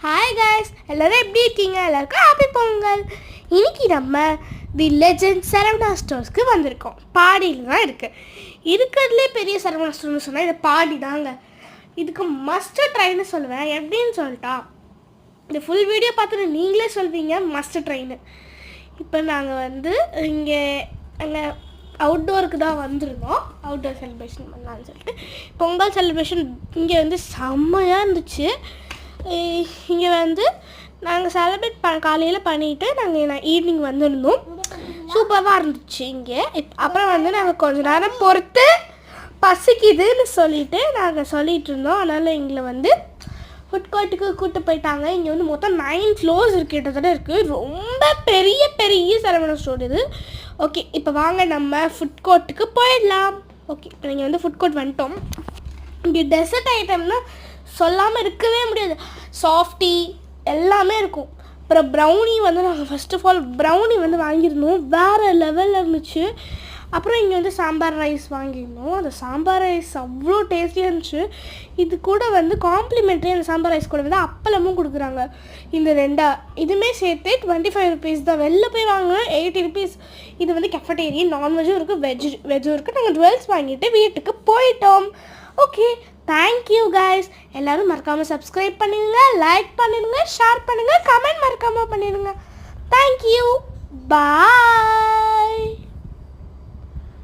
Hi guys, எல்லோரும் எப்படி இருக்கீங்க? எல்லாருக்கும் ஹாப்பி பொங்கல். இன்னைக்கு நம்ம தி லெஜெண்ட் சரவணா ஸ்டோர்ஸ்க்கு வந்திருக்கோம். பாடியில் தான் இருக்குது. இருக்கிறதுலே பெரிய சரவணா ஸ்டோர்னு சொன்னால் இது பாடி தாங்க. இதுக்கு மஸ்ட் ட்ரைன்னு சொல்லுவேன். எப்படின்னு சொல்லிட்டா, இந்த ஃபுல் வீடியோ பார்த்துட்டு நீங்களே சொல்வீங்க மஸ்ட் ட்ரைன்னு. இப்போ நாங்கள் இங்கே அங்கே அவுட்டோருக்கு தான் வந்திருந்தோம். அவுட்டோர் செலிப்ரேஷன் பண்ணலான்னு சொல்லிட்டு பொங்கல் செலிப்ரேஷன் இங்கே செம்மையாக இருந்துச்சு. இங்கே நாங்கள் செலிப்ரேட் காலையில் பண்ணிவிட்டு நாங்கள் ஈவினிங் வந்திருந்தோம். சூப்பராக இருந்துச்சு இங்கே. அப்புறம் நாங்கள் கொஞ்ச நேரம் பொறுத்து பசிக்குதுன்னு சொல்லிட்டு நாங்கள் சொல்லிகிட்டு இருந்தோம். அதனால் எங்களை ஃபுட் கோர்ட்டுக்கு கூப்பிட்டு போயிட்டாங்க. இங்கே மொத்தம் 9 ஃப்ளோர்ஸ் கிட்டத்தட்ட இருக்குது. ரொம்ப பெரிய பெரிய சரவணா ஸ்டோர் இது. ஓகே, இப்போ வாங்க நம்ம ஃபுட் கோர்ட்டுக்கு போயிடலாம். ஓகே, இப்போ நீங்கள் ஃபுட் கோர்ட் வந்துட்டோம். இங்கே டெசர்ட் ஐட்டம்னா சொல்லாமல் இருக்கவே முடியாது. சாஃப்டி எல்லாமே இருக்கும். அப்புறம் ப்ரௌனி நாங்கள் ஃபஸ்ட் ஆஃப் ஆல் ப்ரௌனி வாங்கியிருந்தோம். வேறு லெவலில் இருந்துச்சு. அப்புறம் இங்கே சாம்பார் ரைஸ் வாங்கியிருந்தோம். அந்த சாம்பார் ரைஸ் அவ்வளோ டேஸ்டியாக இருந்துச்சு. இது கூட காம்ப்ளிமெண்ட்ரி அந்த சாம்பார் ரைஸ் கூட அப்பளமும் கொடுக்குறாங்க. இந்த இதுவுமே சேர்த்து 25 ருபீஸ் தான். வெளில போய் வாங்கினோம் 80 ருபீஸ். இது கெஃபட்டேரியன், நான்வெஜ்ஜும் இருக்குது, வெஜ்ஜும் இருக்குது. நாங்கள் டுவெல்ஸ் வாங்கிட்டு வீட்டுக்கு போயிட்டோம். Okay, thank you guys. எல்லோரும் மறக்காமல் சப்ஸ்கிரைப் பண்ணிடுங்க, லைக் பண்ணிடுங்க, ஷேர் பண்ணுங்கள், கமெண்ட் மறக்காமல் பண்ணிடுங்க. தேங்க்யூ, பாய்.